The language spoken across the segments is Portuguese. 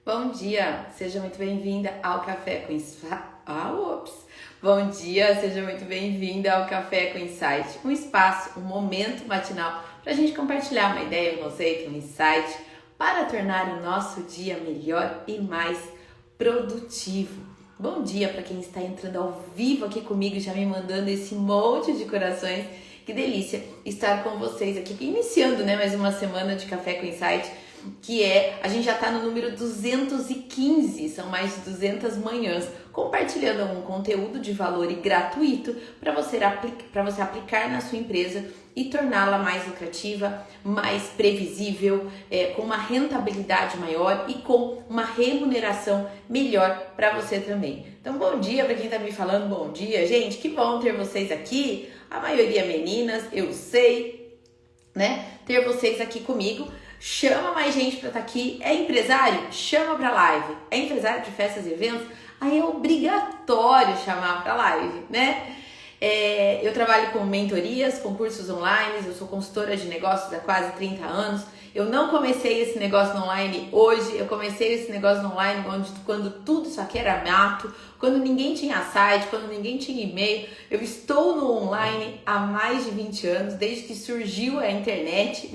Bom dia, seja muito bem-vinda ao Café com Insight. Bom dia, seja muito bem-vinda ao Café com Insight, um espaço, um momento matinal para a gente compartilhar uma ideia, um conceito, um insight para tornar o nosso dia melhor e mais produtivo. Bom dia para quem está entrando ao vivo aqui comigo e já me mandando esse monte de corações. Que delícia estar com vocês aqui, iniciando mais uma semana de Café com Insight, a gente já está no número 215, são mais de 200 manhãs, compartilhando um conteúdo de valor e gratuito para você aplicar na sua empresa e torná-la mais lucrativa, mais previsível, com uma rentabilidade maior e com uma remuneração melhor para você também. Então, bom dia para quem está me falando, bom dia, gente, que bom ter vocês aqui, a maioria meninas, eu sei, ter vocês aqui comigo. Chama mais gente para estar aqui. É empresário? Chama para live. É empresário de festas e eventos? Aí é obrigatório chamar para live, Eu trabalho com mentorias, com cursos online, eu sou consultora de negócios há quase 30 anos. Eu não comecei esse negócio no online hoje, eu comecei esse negócio no online quando tudo isso aqui era mato, quando ninguém tinha site, quando ninguém tinha e-mail. Eu estou no online há mais de 20 anos, desde que surgiu a internet,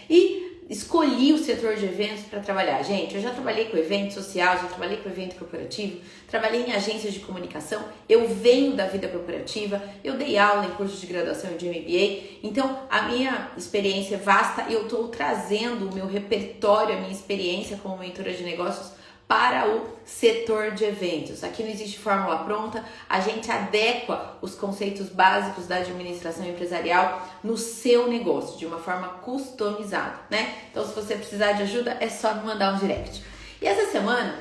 E escolhi o setor de eventos para trabalhar. Gente, eu já trabalhei com evento social, já trabalhei com evento corporativo, trabalhei em agências de comunicação, eu venho da vida corporativa, eu dei aula em cursos de graduação de MBA, então a minha experiência é vasta e eu estou trazendo o meu repertório, a minha experiência como mentora de negócios para o setor de eventos. Aqui não existe fórmula pronta, a gente adequa os conceitos básicos da administração empresarial no seu negócio, de uma forma customizada, Então, se você precisar de ajuda, é só me mandar um direct. E essa semana,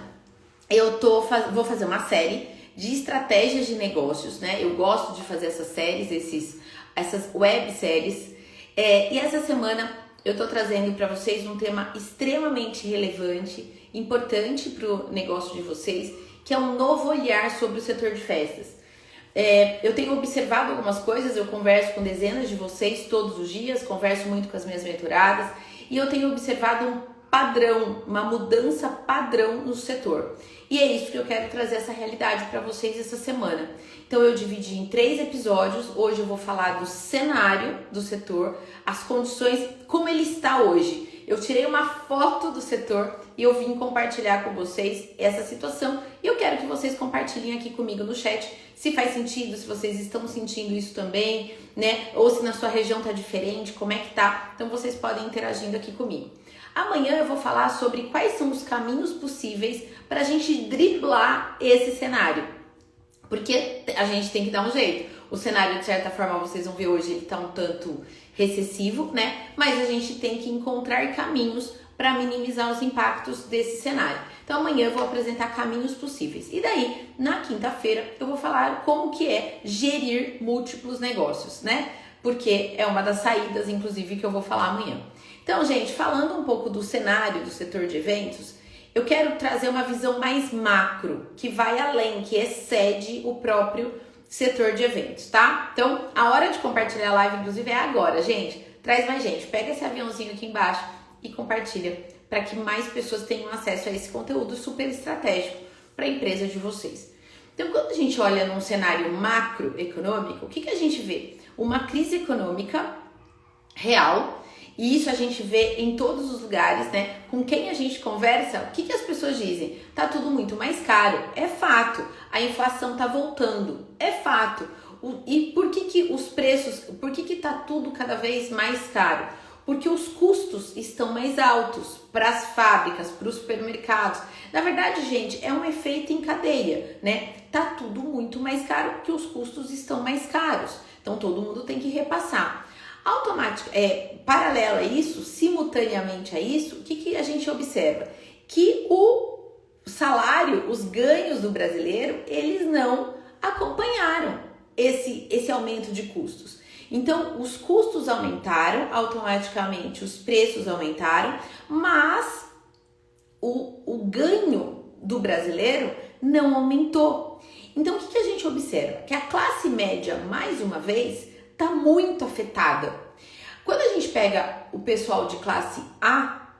vou fazer uma série de estratégias de negócios, Eu gosto de fazer essas séries, essas webséries, e essa semana eu tô trazendo para vocês um tema extremamente relevante, importante para o negócio de vocês, que é um novo olhar sobre o setor de festas. Eu tenho observado algumas coisas, eu converso com dezenas de vocês todos os dias, converso muito com as minhas mentoradas e eu tenho observado um padrão, uma mudança padrão no setor. E é isso que eu quero trazer essa realidade para vocês essa semana. Então eu dividi em 3 episódios, hoje eu vou falar do cenário do setor, as condições, como ele está hoje. Eu tirei uma foto do setor e eu vim compartilhar com vocês essa situação. E eu quero que vocês compartilhem aqui comigo no chat se faz sentido, se vocês estão sentindo isso também, Ou se na sua região tá diferente, como é que tá. Então vocês podem ir interagindo aqui comigo. Amanhã eu vou falar sobre quais são os caminhos possíveis para a gente driblar esse cenário. Porque a gente tem que dar um jeito. O cenário, de certa forma, vocês vão ver hoje, ele tá um tanto recessivo, Mas a gente tem que encontrar caminhos para minimizar os impactos desse cenário. Então amanhã eu vou apresentar caminhos possíveis. E daí, na quinta-feira, eu vou falar como que é gerir múltiplos negócios, Porque é uma das saídas, inclusive, que eu vou falar amanhã. Então, gente, falando um pouco do cenário do setor de eventos, eu quero trazer uma visão mais macro, que vai além, que excede o próprio setor de eventos, tá? Então, a hora de compartilhar a live, inclusive, é agora, gente. Traz mais gente, pega esse aviãozinho aqui embaixo e compartilha para que mais pessoas tenham acesso a esse conteúdo super estratégico para a empresa de vocês. Então, quando a gente olha num cenário macroeconômico, o que a gente vê? Uma crise econômica real. E isso a gente vê em todos os lugares, Com quem a gente conversa, o que as pessoas dizem? Tá tudo muito mais caro. É fato. A inflação tá voltando. É fato. E por que os preços, por que tá tudo cada vez mais caro? Porque os custos estão mais altos para as fábricas, para os supermercados. Na verdade, gente, é um efeito em cadeia, Tá tudo muito mais caro porque os custos estão mais caros. Então, todo mundo tem que repassar. Paralelo a isso, simultaneamente a isso, o que a gente observa? Que o salário, os ganhos do brasileiro, eles não acompanharam esse aumento de custos. Então, os custos aumentaram, automaticamente os preços aumentaram, mas o ganho do brasileiro não aumentou. Então, o que a gente observa? Que a classe média, mais uma vez, está muito afetada. Quando a gente pega o pessoal de classe A,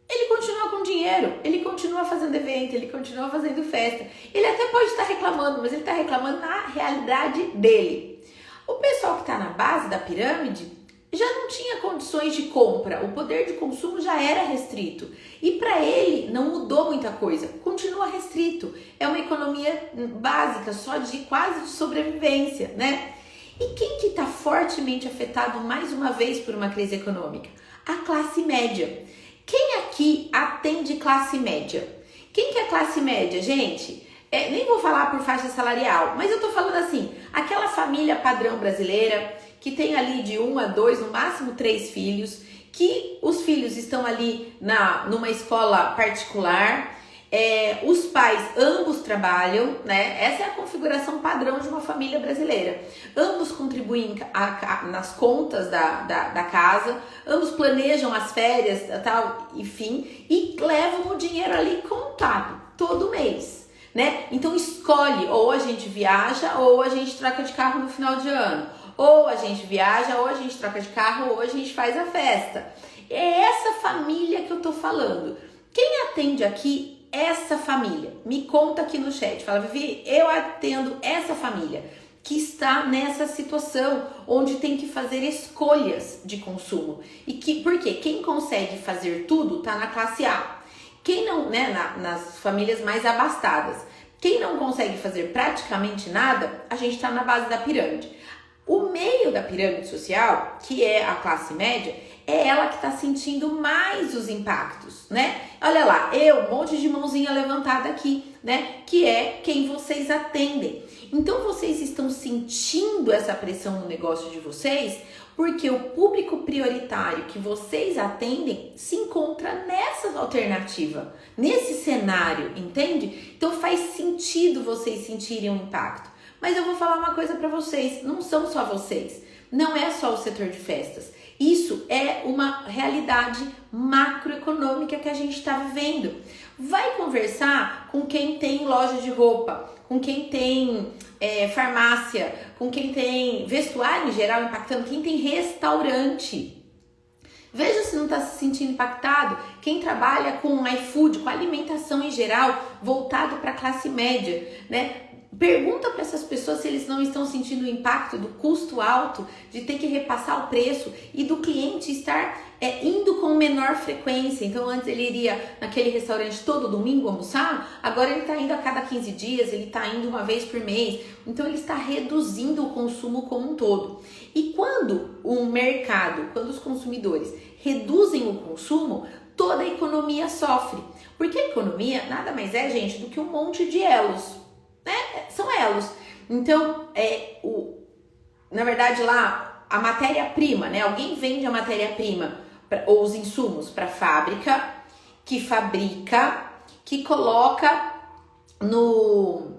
ele continua com dinheiro dinheiro, ele continua fazendo evento, ele continua fazendo festa. Ele até pode estar reclamando, mas ele está reclamando na realidade dele. O pessoal que está na base da pirâmide já não tinha condições de compra, o poder de consumo já era restrito. E para ele não mudou muita coisa, continua restrito. É uma economia básica, só de quase de sobrevivência, né? E quem que está fortemente afetado mais uma vez por uma crise econômica? A classe média. Quem aqui atende classe média? Quem que é classe média, gente? Nem vou falar por faixa salarial, mas eu tô falando assim, aquela família padrão brasileira que tem ali de 1 a 2, no máximo 3 filhos, que os filhos estão ali numa escola particular, os pais ambos trabalham, né? Essa é a configuração padrão de uma família brasileira. Ambos contribuem nas contas da casa, ambos planejam as férias, tal, enfim, e levam o dinheiro ali contado todo mês, né? Então escolhe, ou a gente viaja, ou a gente troca de carro no final de ano. Ou a gente viaja, ou a gente troca de carro, ou a gente faz a festa. É essa família que eu tô falando. Quem atende aqui essa família? Me conta aqui no chat. Fala, Vivi, eu atendo essa família que está nessa situação onde tem que fazer escolhas de consumo. Porque quem consegue fazer tudo tá na classe A. Quem não, né, nas famílias mais abastadas. Quem não consegue fazer praticamente nada, a gente tá na base da pirâmide. O meio da pirâmide social, que é a classe média, é ela que está sentindo mais os impactos, né? Olha lá, um monte de mãozinha levantada aqui, né? Que é quem vocês atendem. Então, vocês estão sentindo essa pressão no negócio de vocês porque o público prioritário que vocês atendem se encontra nessa alternativa, nesse cenário, entende? Então, faz sentido vocês sentirem um impacto. Mas eu vou falar uma coisa para vocês, não são só vocês, não é só o setor de festas. Isso é uma realidade macroeconômica que a gente está vivendo. Vai conversar com quem tem loja de roupa, com quem tem farmácia, com quem tem vestuário em geral impactando, quem tem restaurante. Veja se não está se sentindo impactado. Quem trabalha com iFood, com alimentação em geral, voltado para a classe média, né? Pergunta para essas pessoas se eles não estão sentindo o impacto do custo alto de ter que repassar o preço e do cliente estar indo com menor frequência. Então antes ele iria naquele restaurante todo domingo almoçar, agora ele está indo a cada 15 dias, ele está indo uma vez por mês. Então ele está reduzindo o consumo como um todo. E quando o mercado, quando os consumidores reduzem o consumo, toda a economia sofre. Porque a economia nada mais é, gente, do que um monte de elos. São elos. Então, na verdade lá, a matéria-prima, né? Alguém vende a matéria-prima ou os insumos para a fábrica, que fabrica, que coloca no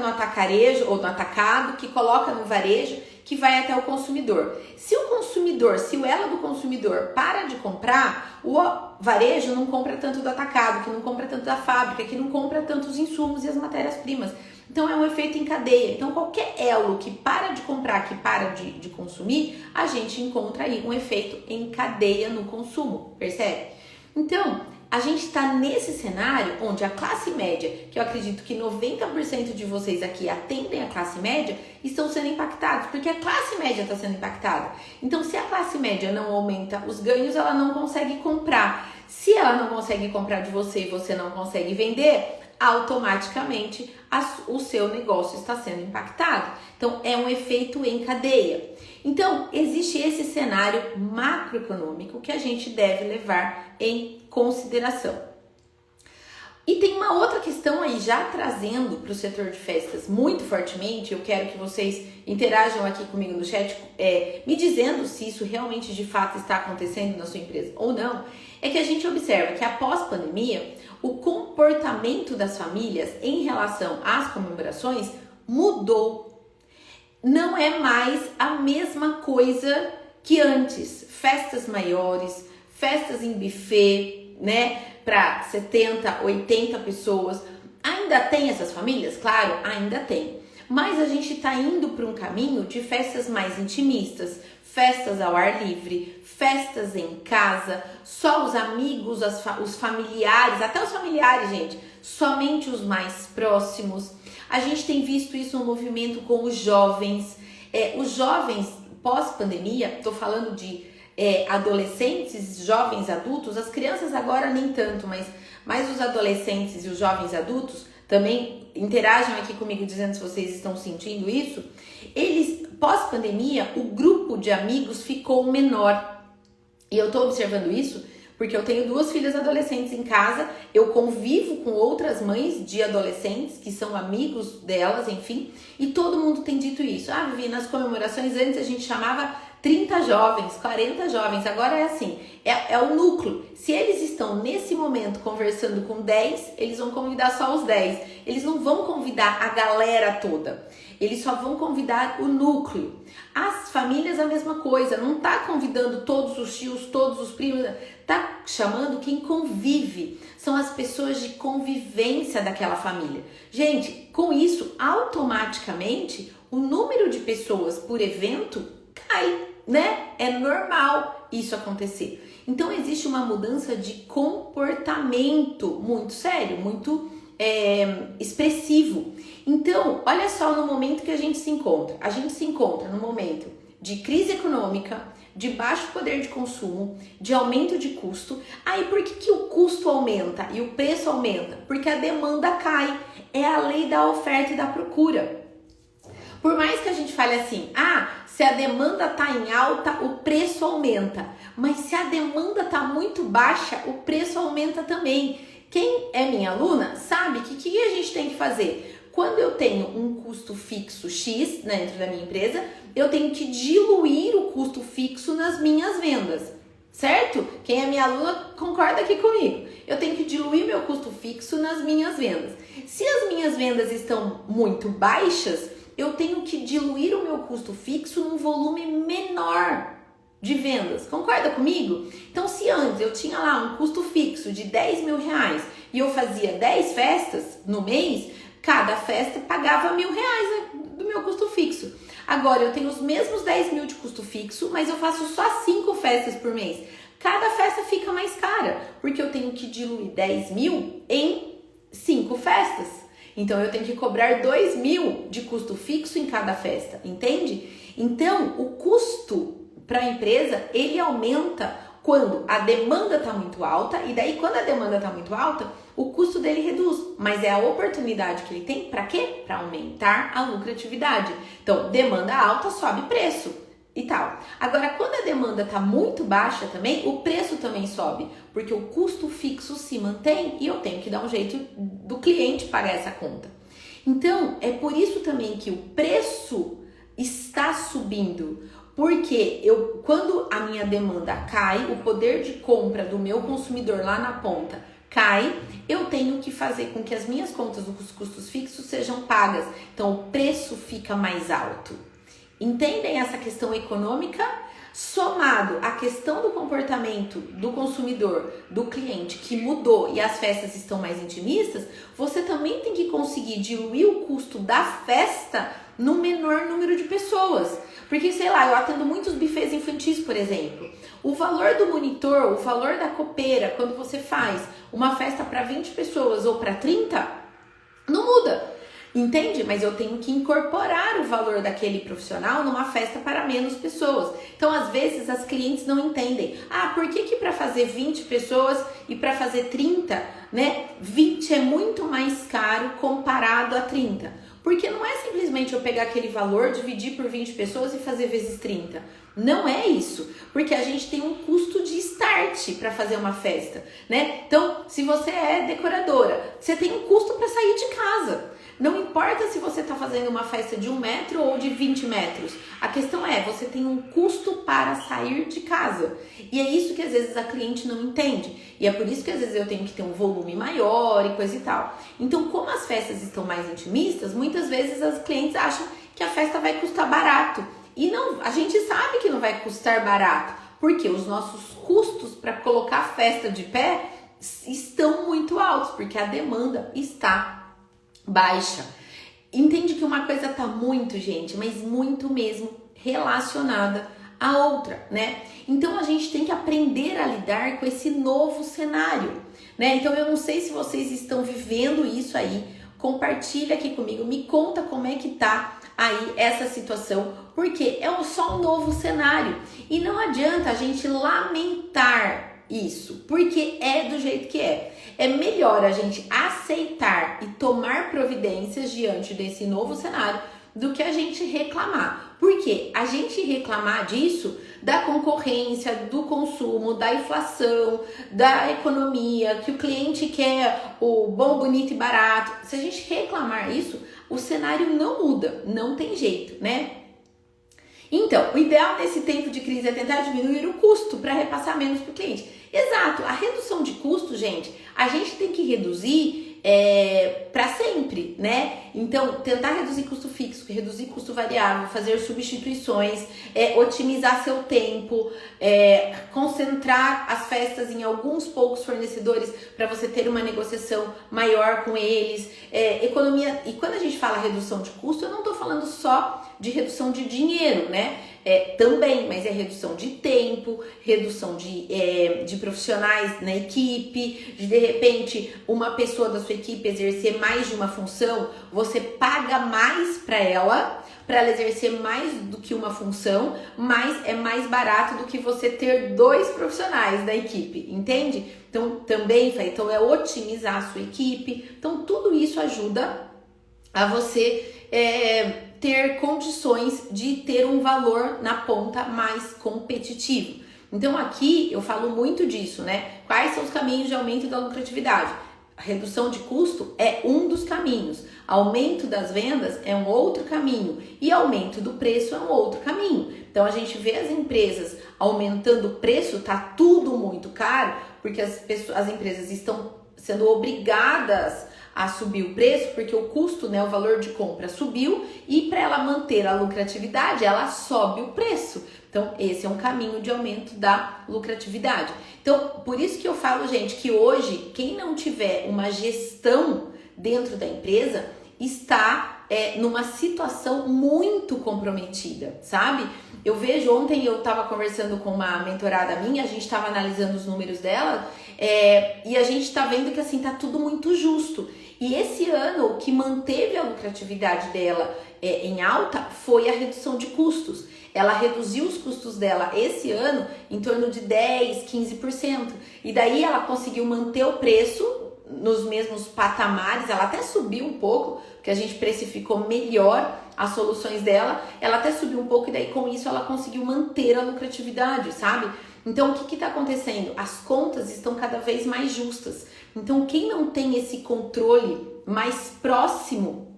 atacarejo ou no atacado, que coloca no varejo, que vai até o consumidor. Se o elo do consumidor para de comprar, o varejo não compra tanto do atacado, que não compra tanto da fábrica, que não compra tanto os insumos e as matérias-primas. Então é um efeito em cadeia. Então qualquer elo que para de comprar, que para de consumir, a gente encontra aí um efeito em cadeia no consumo, percebe? Então, a gente está nesse cenário onde a classe média, que eu acredito que 90% de vocês aqui atendem a classe média, estão sendo impactados, porque a classe média está sendo impactada. Então, se a classe média não aumenta os ganhos, ela não consegue comprar. Se ela não consegue comprar de você e você não consegue vender, automaticamente o seu negócio está sendo impactado. Então, é um efeito em cadeia. Então, existe esse cenário macroeconômico que a gente deve levar em consideração. E tem uma outra questão aí, já trazendo para o setor de festas muito fortemente, eu quero que vocês interajam aqui comigo no chat, me dizendo se isso realmente de fato está acontecendo na sua empresa ou não, é que a gente observa que após pandemia, o comportamento das famílias em relação às comemorações mudou. Não é mais a mesma coisa que antes. Festas maiores, festas em buffet, né, para 70, 80 pessoas. Ainda tem essas famílias? Claro, ainda tem. Mas a gente está indo para um caminho de festas mais intimistas, festas ao ar livre, festas em casa, só os amigos, os familiares, até os familiares, gente, somente os mais próximos. A gente tem visto isso no movimento com os jovens. Os jovens pós-pandemia, tô falando de adolescentes, jovens adultos, as crianças agora nem tanto, mas os adolescentes e os jovens adultos também interagem aqui comigo dizendo se vocês estão sentindo isso. Eles, pós-pandemia, o grupo de amigos ficou menor. E eu tô observando isso porque eu tenho 2 filhas adolescentes em casa, eu convivo com outras mães de adolescentes que são amigos delas, enfim, e todo mundo tem dito isso. Ah, Vivi, nas comemorações antes a gente chamava 30 jovens, 40 jovens, agora é assim, é o núcleo. Se eles estão nesse momento conversando com 10, eles vão convidar só os 10, eles não vão convidar a galera toda, eles só vão convidar o núcleo. As famílias a mesma coisa, não tá convidando todos os tios, todos os primos, tá chamando quem convive, são as pessoas de convivência daquela família. Gente, com isso, automaticamente, o número de pessoas por evento cai, né? É normal isso acontecer. Então, existe uma mudança de comportamento muito sério, muito expressivo. Então, olha só no momento que a gente se encontra. A gente se encontra no momento de crise econômica, de baixo poder de consumo, de aumento de custo. Aí, por que o custo aumenta e o preço aumenta? Porque a demanda cai. É a lei da oferta e da procura. Por mais que a gente fale assim, se a demanda tá em alta, o preço aumenta. Mas se a demanda tá muito baixa, o preço aumenta também. Quem é minha aluna sabe que o que a gente tem que fazer? Quando eu tenho um custo fixo X dentro da minha empresa, eu tenho que diluir o custo fixo nas minhas vendas, certo? Quem é minha aluna concorda aqui comigo. Eu tenho que diluir meu custo fixo nas minhas vendas. Se as minhas vendas estão muito baixas, eu tenho que diluir o meu custo fixo num volume menor de vendas. Concorda comigo? Então, se antes eu tinha lá um custo fixo de 10 mil reais e eu fazia 10 festas no mês, cada festa pagava R$1.000 do meu custo fixo. Agora, eu tenho os mesmos 10 mil de custo fixo, mas eu faço só 5 festas por mês. Cada festa fica mais cara, porque eu tenho que diluir 10 mil em 5 festas. Então, eu tenho que cobrar 2 mil de custo fixo em cada festa, entende? Então, o custo para a empresa, ele aumenta quando a demanda está muito alta, e daí quando a demanda está muito alta, o custo dele reduz, mas é a oportunidade que ele tem para quê? Para aumentar a lucratividade. Então, demanda alta, sobe preço e tal. Agora, quando a demanda está muito baixa também, o preço também sobe, porque o custo fixo se mantém e eu tenho que dar um jeito do cliente pagar essa conta. Então, é por isso também que o preço está subindo, porque quando a minha demanda cai, o poder de compra do meu consumidor lá na ponta cai, eu tenho que fazer com que as minhas contas dos custos fixos sejam pagas. Então, o preço fica mais alto. Entendem essa questão econômica? Somado à questão do comportamento do consumidor, do cliente, que mudou e as festas estão mais intimistas, você também tem que conseguir diluir o custo da festa no menor número de pessoas. Porque, sei lá, eu atendo muitos buffets infantis, por exemplo. O valor do monitor, o valor da copeira, quando você faz uma festa para 20 pessoas ou para 30, não muda. Entende? Mas eu tenho que incorporar o valor daquele profissional numa festa para menos pessoas. Então, às vezes, as clientes não entendem. Por que para fazer 20 pessoas e para fazer 30, né? 20 é muito mais caro comparado a 30. Porque não é simplesmente eu pegar aquele valor, dividir por 20 pessoas e fazer vezes 30. Não é isso. Porque a gente tem um custo de start para fazer uma festa, né? Então, se você é decoradora, você tem um custo para sair de casa. Não importa se você está fazendo uma festa de 1 metro ou de 20 metros. A questão é, você tem um custo para sair de casa. E é isso que às vezes a cliente não entende. E é por isso que às vezes eu tenho que ter um volume maior e coisa e tal. Então, como as festas estão mais intimistas, muitas vezes as clientes acham que a festa vai custar barato. E não, a gente sabe que não vai custar barato. Porque os nossos custos para colocar a festa de pé estão muito altos. Porque a demanda está baixa. Entende que uma coisa tá muito, gente, mas muito mesmo relacionada a outra, né? Então a gente tem que aprender a lidar com esse novo cenário, né? Então eu não sei se vocês estão vivendo isso aí, compartilha aqui comigo, me conta como é que tá aí essa situação, porque é só um novo cenário e não adianta a gente lamentar isso, porque é do jeito que é. É melhor a gente aceitar e tomar providências diante desse novo cenário do que a gente reclamar. Porque a gente reclamar disso, da concorrência, do consumo, da inflação, da economia, que o cliente quer o bom, bonito e barato. Se a gente reclamar isso, o cenário não muda, não tem jeito, né? Então, o ideal nesse tempo de crise é tentar diminuir o custo para repassar menos para o cliente. Exato, a redução de custo, gente, a gente tem que reduzir para sempre, né? Então, tentar reduzir custo fixo, reduzir custo variável, fazer substituições, otimizar seu tempo, concentrar as festas em alguns poucos fornecedores para você ter uma negociação maior com eles, economia. E quando a gente fala redução de custo, eu não estou falando só de redução de dinheiro, né? Também, mas é redução de tempo, redução de profissionais na equipe, de repente uma pessoa da sua equipe exercer mais de uma função, você paga mais para ela exercer mais do que uma função, mas é mais barato do que você ter 2 profissionais da equipe, entende? Então também, então é otimizar a sua equipe, então tudo isso ajuda a você ter condições de ter um valor na ponta mais competitivo. Então aqui eu falo muito disso, né? Quais são os caminhos de aumento da lucratividade? A redução de custo é um dos caminhos, aumento das vendas é um outro caminho e aumento do preço é um outro caminho. Então a gente vê as empresas aumentando o preço, tá tudo muito caro, porque as empresas estão sendo obrigadas a subir o preço, porque o custo, né, o valor de compra subiu e para ela manter a lucratividade, ela sobe o preço. Então, esse é um caminho de aumento da lucratividade. Então, por isso que eu falo, gente, que hoje, quem não tiver uma gestão dentro da empresa, está numa situação muito comprometida, sabe? Eu vejo, ontem eu estava conversando com uma mentorada minha, a gente estava analisando os números dela, e a gente está vendo que assim, tá tudo muito justo. E esse ano, o que manteve a lucratividade dela em alta foi a redução de custos. Ela reduziu os custos dela esse ano em torno de 10%, 15%. E daí ela conseguiu manter o preço nos mesmos patamares, ela até subiu um pouco, porque a gente precificou melhor as soluções dela, ela até subiu um pouco e daí com isso ela conseguiu manter a lucratividade, sabe? Então o que está acontecendo? As contas estão cada vez mais justas. Então quem não tem esse controle mais próximo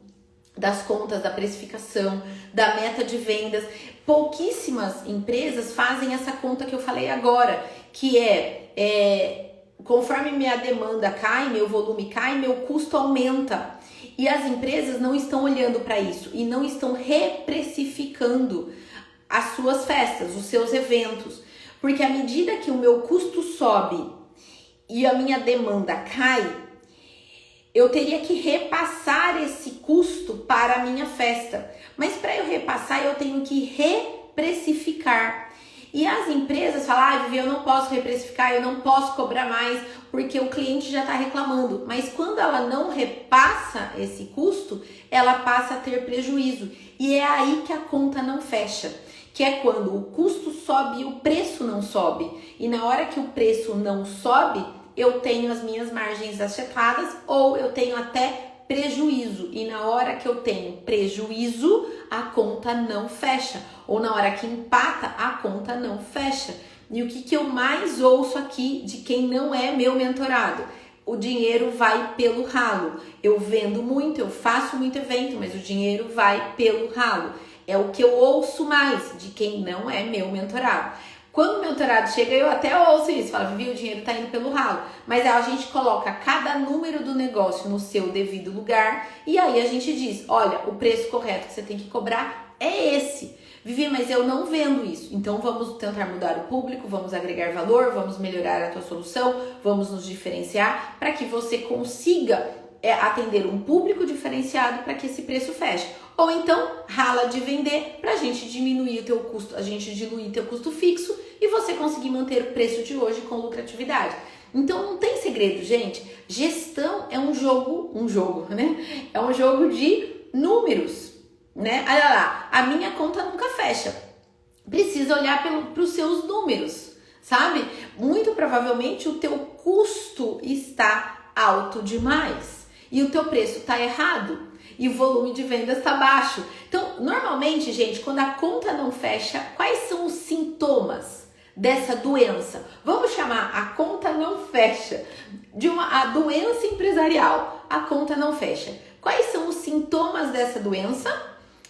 das contas, da precificação, da meta de vendas, pouquíssimas empresas fazem essa conta que eu falei agora, que conforme minha demanda cai, meu volume cai, meu custo aumenta. E as empresas não estão olhando para isso e não estão reprecificando as suas festas, os seus eventos. Porque à medida que o meu custo sobe e a minha demanda cai, eu teria que repassar esse custo para a minha festa. Mas para eu repassar, eu tenho que reprecificar. E as empresas falam, Vivi, eu não posso reprecificar, eu não posso cobrar mais, porque o cliente já está reclamando. Mas quando ela não repassa esse custo, ela passa a ter prejuízo. E é aí que a conta não fecha, que é quando o custo sobe e o preço não sobe. E na hora que o preço não sobe, eu tenho as minhas margens afetadas ou eu tenho até prejuízo. E na hora que eu tenho prejuízo, a conta não fecha. Ou na hora que empata, a conta não fecha. E o que eu mais ouço aqui de quem não é meu mentorado? O dinheiro vai pelo ralo. Eu vendo muito, eu faço muito evento, mas o dinheiro vai pelo ralo. É o que eu ouço mais de quem não é meu mentorado. Quando o mentorado chega, eu até ouço isso, falo, Vivi, o dinheiro tá indo pelo ralo. Mas a gente coloca cada número do negócio no seu devido lugar e aí a gente diz, olha, o preço correto que você tem que cobrar é esse. Vivi, mas eu não vendo isso. Então vamos tentar mudar o público, vamos agregar valor, vamos melhorar a tua solução, vamos nos diferenciar para que você consiga atender um público diferenciado para que esse preço feche. ou então rala de vender para a gente diminuir o teu custo, a gente diluir teu custo fixo e você conseguir manter o preço de hoje com lucratividade. Então não tem segredo, gente. Gestão é um jogo, né? É um jogo de números, né? Olha lá, a minha conta nunca fecha. Precisa olhar para os seus números, sabe? Muito provavelmente o teu custo está alto demais e o teu preço está errado e o volume de vendas está baixo. Então, normalmente, gente, quando a conta não fecha, quais são os sintomas dessa doença? Vamos chamar a conta não fecha a doença empresarial. A conta não fecha. Quais são os sintomas dessa doença?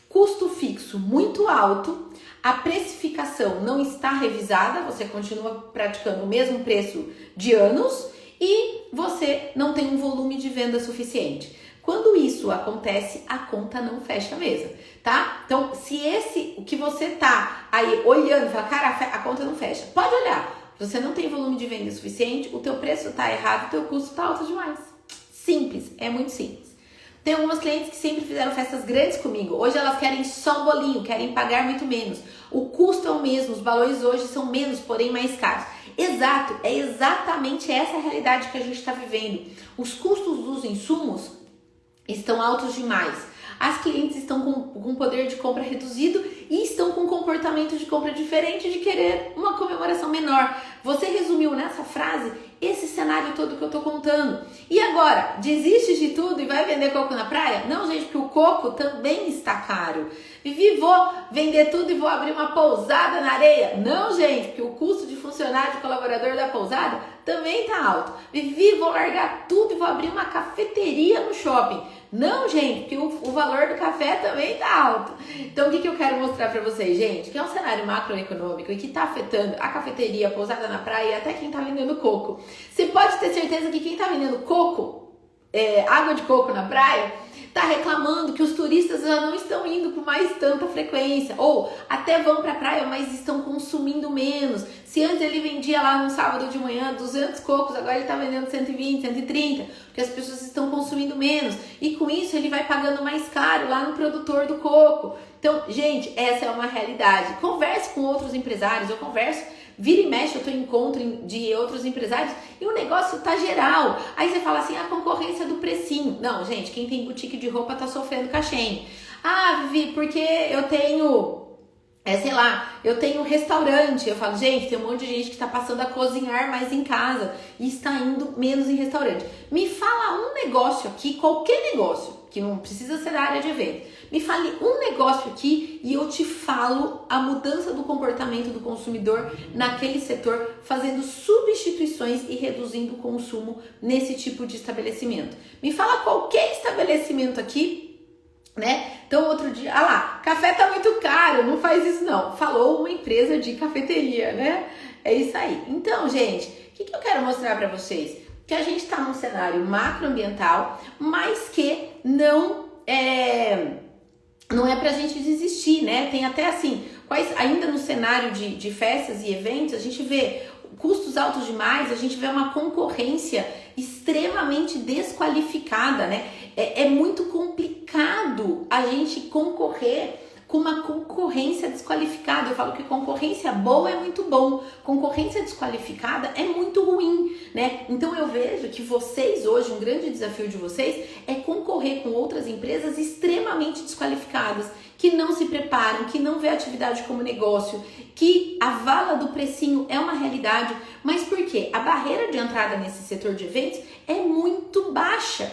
Custo fixo muito alto, a precificação não está revisada, você continua praticando o mesmo preço de anos e você não tem um volume de venda suficiente. Quando isso acontece, a conta não fecha mesmo, tá? Então, se o que você tá aí olhando e fala, cara, a conta não fecha, pode olhar. Você não tem volume de venda suficiente, o teu preço tá errado, o teu custo tá alto demais. Simples, é muito simples. Tem algumas clientes que sempre fizeram festas grandes comigo. Hoje elas querem só um bolinho, querem pagar muito menos. O custo é o mesmo, os valores hoje são menos, porém mais caros. Exato, é exatamente essa a realidade que a gente está vivendo. Os custos dos insumos estão altos demais. As clientes estão com poder de compra reduzido e estão com comportamento de compra diferente de querer uma comemoração menor. Você resumiu nessa frase esse cenário todo que eu tô contando. E agora, desiste de tudo e vai vender coco na praia? Não, gente, porque o coco também está caro. Vivi, vou vender tudo e vou abrir uma pousada na areia? Não, gente, porque o custo de funcionário, de colaborador da pousada também tá alto. Vivi, vou largar tudo e vou abrir uma cafeteria no shopping? Não, gente, porque o valor do café também tá alto. Então, o que eu quero mostrar pra vocês, gente? Que é um cenário macroeconômico e que tá afetando a cafeteria, a pousada na praia e até quem tá vendendo coco. Você pode ter certeza que quem tá vendendo coco, água de coco na praia, tá reclamando que os turistas já não estão indo com mais tanta frequência, ou até vão pra praia, mas estão consumindo menos. Se antes ele vendia lá no sábado de manhã 200 cocos, agora ele tá vendendo 120, 130, porque as pessoas estão consumindo menos. E com isso ele vai pagando mais caro lá no produtor do coco. Então, gente, essa é uma realidade. Converse com outros empresários, eu converso, vira e mexe, eu tô em encontro de outros empresários e o negócio tá geral. Aí você fala assim, a concorrência do precinho. Não, gente, quem tem boutique de roupa tá sofrendo cachê. Ah, Vivi, porque eu tenho, eu tenho restaurante. Eu falo, gente, tem um monte de gente que tá passando a cozinhar mais em casa e está indo menos em restaurante. Me fala um negócio aqui, qualquer negócio, que não precisa ser da área de evento. Me fale um negócio aqui e eu te falo a mudança do comportamento do consumidor naquele setor, fazendo substituições e reduzindo o consumo nesse tipo de estabelecimento. Me fala qualquer estabelecimento aqui, né? Então, outro dia, lá, café tá muito caro, não faz isso não. Falou uma empresa de cafeteria, né? É isso aí. Então, gente, o que eu quero mostrar para vocês? Que a gente tá num cenário macroambiental, mas que não é pra gente desistir, né? Tem até assim, ainda no cenário de festas e eventos, a gente vê custos altos demais, a gente vê uma concorrência extremamente desqualificada, né? É muito complicado a gente concorrer com uma concorrência desqualificada. Eu falo que concorrência boa é muito bom, concorrência desqualificada é muito ruim, né? Então eu vejo que vocês hoje, um grande desafio de vocês é concorrer com outras empresas extremamente desqualificadas, que não se preparam, que não vê a atividade como negócio, que a vala do precinho é uma realidade. Mas por quê? A barreira de entrada nesse setor de eventos é muito baixa,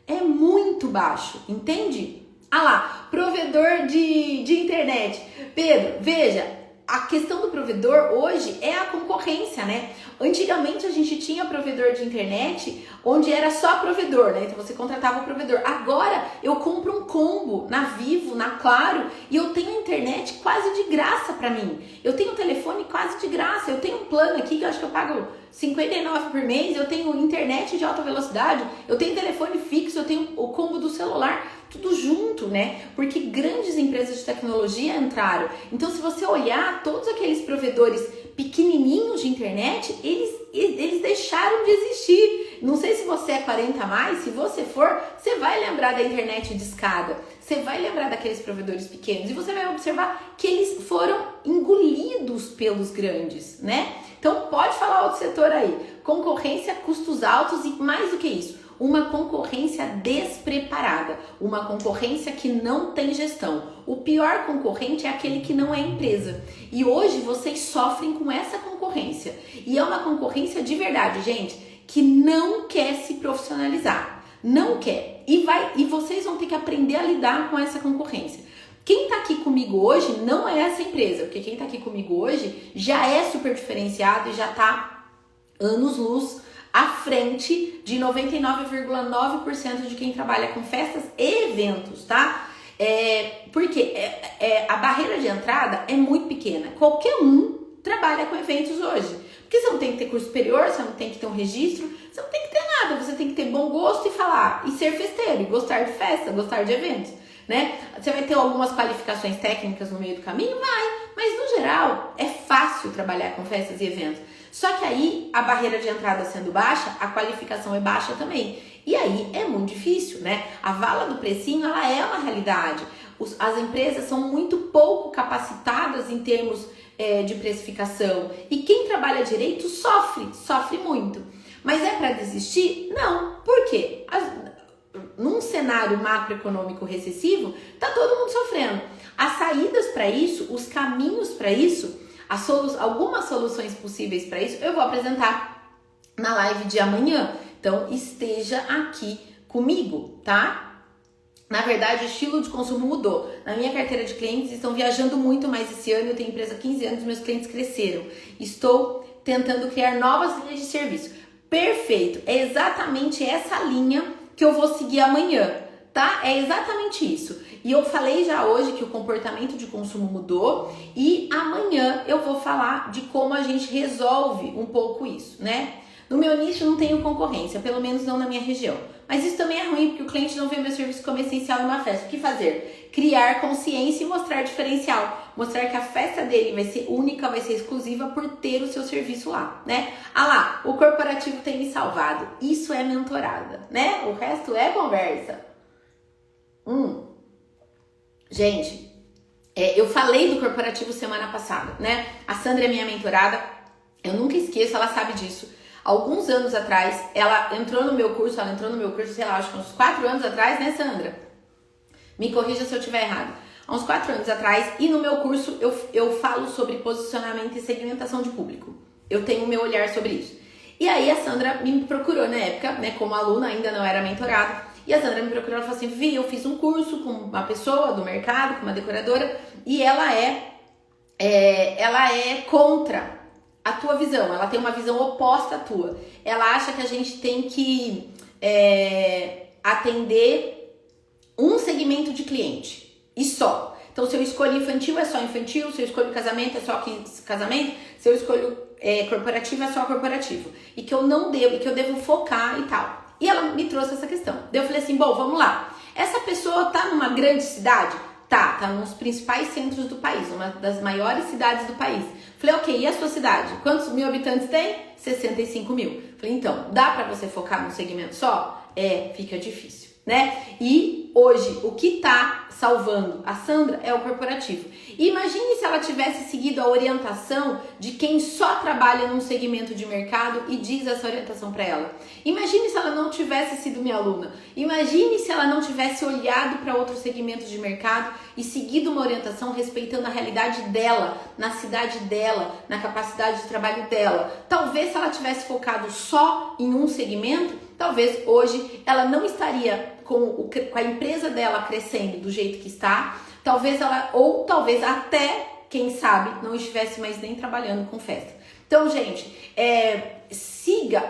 é muito baixo, entende? Ah lá, provedor de internet. Pedro, veja, a questão do provedor hoje é a concorrência, né? Antigamente a gente tinha provedor de internet onde era só provedor, né? Então você contratava o provedor. Agora eu compro um combo na Vivo, na Claro e eu tenho internet quase de graça para mim. Eu tenho telefone quase de graça. Eu tenho um plano aqui que eu acho que eu pago R$59 por mês. Eu tenho internet de alta velocidade. Eu tenho telefone fixo. Eu tenho o combo do celular. Tudo junto, né? Porque grandes empresas de tecnologia entraram. Então, se você olhar todos aqueles provedores pequenininhos de internet, eles deixaram de existir. Não sei se você é 40 a mais, se você for, você vai lembrar da internet de escada, você vai lembrar daqueles provedores pequenos e você vai observar que eles foram engolidos pelos grandes, né? Então pode falar outro setor aí, concorrência, custos altos e mais do que isso, uma concorrência despreparada, uma concorrência que não tem gestão. O pior concorrente é aquele que não é empresa. E hoje vocês sofrem com essa concorrência. E é uma concorrência de verdade, gente, que não quer se profissionalizar. Não quer. E vocês vão ter que aprender a lidar com essa concorrência. Quem tá aqui comigo hoje não é essa empresa, porque quem tá aqui comigo hoje já é super diferenciado e já tá anos-luz à frente de 99,9% de quem trabalha com festas e eventos, tá? Porque a barreira de entrada é muito pequena. Qualquer um trabalha com eventos hoje. Porque você não tem que ter curso superior, você não tem que ter um registro, você não tem que ter nada. Você tem que ter bom gosto e falar, e ser festeiro, e gostar de festa, gostar de eventos, né? Você vai ter algumas qualificações técnicas no meio do caminho? Vai, mas no geral é fácil trabalhar com festas e eventos. Só que aí, a barreira de entrada sendo baixa, a qualificação é baixa também. E aí é muito difícil, né? A vala do precinho, ela é uma realidade. As empresas são muito pouco capacitadas em termos de precificação. E quem trabalha direito sofre muito. Mas é para desistir? Não. Por quê? Num cenário macroeconômico recessivo, tá todo mundo sofrendo. As saídas para isso, os caminhos para isso, algumas soluções possíveis para isso, eu vou apresentar na live de amanhã. Então, esteja aqui comigo, tá? Na verdade, o estilo de consumo mudou. Na minha carteira de clientes, estão viajando muito mais esse ano. Eu tenho empresa há 15 anos, meus clientes cresceram. Estou tentando criar novas linhas de serviço. Perfeito! É exatamente essa linha que eu vou seguir amanhã, tá? É exatamente isso. E eu falei já hoje que o comportamento de consumo mudou e amanhã eu vou falar de como a gente resolve um pouco isso, né? No meu nicho não tenho concorrência, pelo menos não na minha região. Mas isso também é ruim, porque o cliente não vê meu serviço como essencial em uma festa. O que fazer? Criar consciência e mostrar diferencial. Mostrar que a festa dele vai ser única, vai ser exclusiva por ter o seu serviço lá, né? Ah lá, o corporativo tem me salvado. Isso é mentorada, né? O resto é conversa. Gente, eu falei do corporativo semana passada, né? A Sandra é minha mentorada, eu nunca esqueço, ela sabe disso. Alguns anos atrás, ela entrou no meu curso, sei lá, acho que uns 4 anos atrás, né, Sandra? Me corrija se eu estiver errado. Há uns 4 anos atrás, e no meu curso eu falo sobre posicionamento e segmentação de público. Eu tenho o meu olhar sobre isso. E aí a Sandra me procurou na época, né, como aluna, ainda não era mentorada. E a Sandra me procurou e falou assim, Vi, eu fiz um curso com uma pessoa do mercado, com uma decoradora, e ela é contra a tua visão, ela tem uma visão oposta à tua. Ela acha que a gente tem que atender um segmento de cliente e só. Então, se eu escolho infantil, é só infantil, se eu escolho casamento, é só casamento, se eu escolho corporativo, é só corporativo. E que eu devo focar e tal. E ela me trouxe essa questão. Daí eu falei assim, bom, vamos lá. Essa pessoa tá numa grande cidade? Tá nos principais centros do país, uma das maiores cidades do país. Falei, ok, e a sua cidade? Quantos mil habitantes tem? 65 mil. Falei, então, dá pra você focar num segmento só? Fica difícil, né? E hoje, o que tá salvando a Sandra é o corporativo. E imagine se ela tivesse seguido a orientação de quem só trabalha num segmento de mercado e diz essa orientação para ela. Imagine se ela não tivesse sido minha aluna. Imagine se ela não tivesse olhado para outros segmentos de mercado e seguido uma orientação respeitando a realidade dela, na cidade dela, na capacidade de trabalho dela. Talvez se ela tivesse focado só em um segmento, talvez hoje ela não estaria com a empresa dela crescendo do jeito que está, talvez até, quem sabe, não estivesse mais nem trabalhando com festa. Então, gente,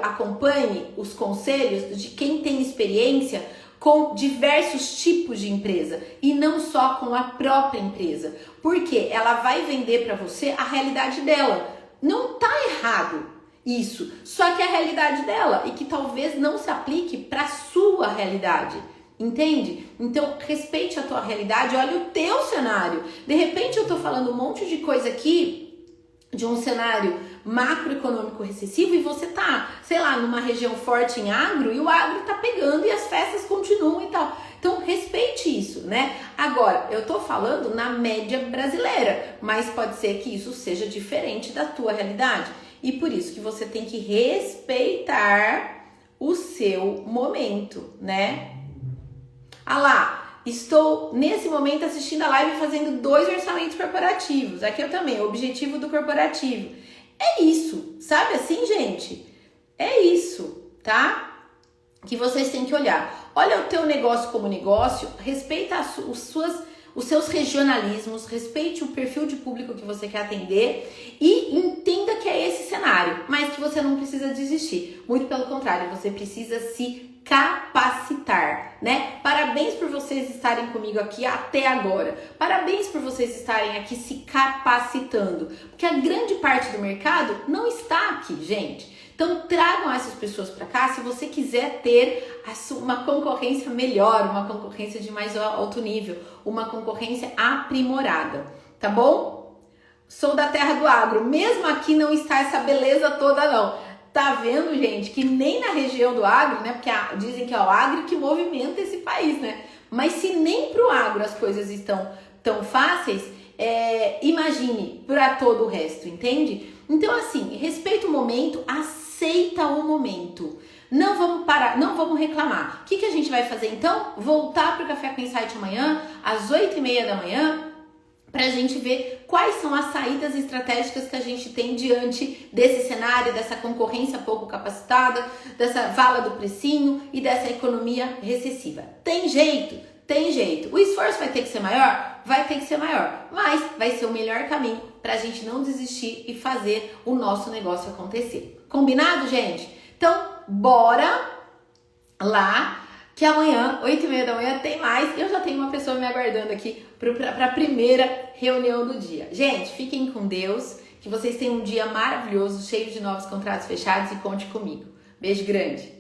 acompanhe os conselhos de quem tem experiência com diversos tipos de empresa e não só com a própria empresa, porque ela vai vender para você a realidade dela. Não tá errado isso, só que é a realidade dela e que talvez não se aplique para sua realidade. Entende? Então, respeite a tua realidade, olha o teu cenário. De repente, eu tô falando um monte de coisa aqui de um cenário macroeconômico recessivo e você tá, sei lá, numa região forte em agro e o agro tá pegando e as festas continuam e tal. Então, respeite isso, né? Agora, eu tô falando na média brasileira, mas pode ser que isso seja diferente da tua realidade. E por isso que você tem que respeitar o seu momento, né? Ah lá, estou nesse momento assistindo a live fazendo 2 orçamentos corporativos. Aqui eu também, o objetivo do corporativo. É isso, sabe assim, gente? É isso, tá? Que vocês têm que olhar. Olha o teu negócio como negócio, respeita os seus regionalismos, respeite o perfil de público que você quer atender e entenda que é esse cenário, mas que você não precisa desistir. Muito pelo contrário, você precisa se capacitar, né? Parabéns por vocês estarem comigo aqui até agora. Parabéns por vocês estarem aqui se capacitando, porque a grande parte do mercado não está aqui, gente. Então tragam essas pessoas para cá se você quiser ter uma concorrência melhor, uma concorrência de mais alto nível, uma concorrência aprimorada, tá bom? Sou da terra do agro, mesmo aqui não está essa beleza toda não. Tá vendo, gente, que nem na região do agro, né? Porque dizem que é o agro que movimenta esse país, né? Mas se nem pro agro as coisas estão tão fáceis, imagine para todo o resto, entende? Então, assim, respeita o momento, aceita o momento. Não vamos parar, não vamos reclamar. O que a gente vai fazer então? Voltar pro Café com Insight amanhã, às 8h30 da manhã, para a gente ver quais são as saídas estratégicas que a gente tem diante desse cenário, dessa concorrência pouco capacitada, dessa vala do precinho e dessa economia recessiva. Tem jeito, tem jeito. O esforço vai ter que ser maior? Vai ter que ser maior, mas vai ser o melhor caminho para a gente não desistir e fazer o nosso negócio acontecer. Combinado, gente? Então, bora lá! Que amanhã, 8h30 da manhã, tem mais. Eu já tenho uma pessoa me aguardando aqui para a primeira reunião do dia. Gente, fiquem com Deus. Que vocês tenham um dia maravilhoso, cheio de novos contratos fechados e conte comigo. Beijo grande.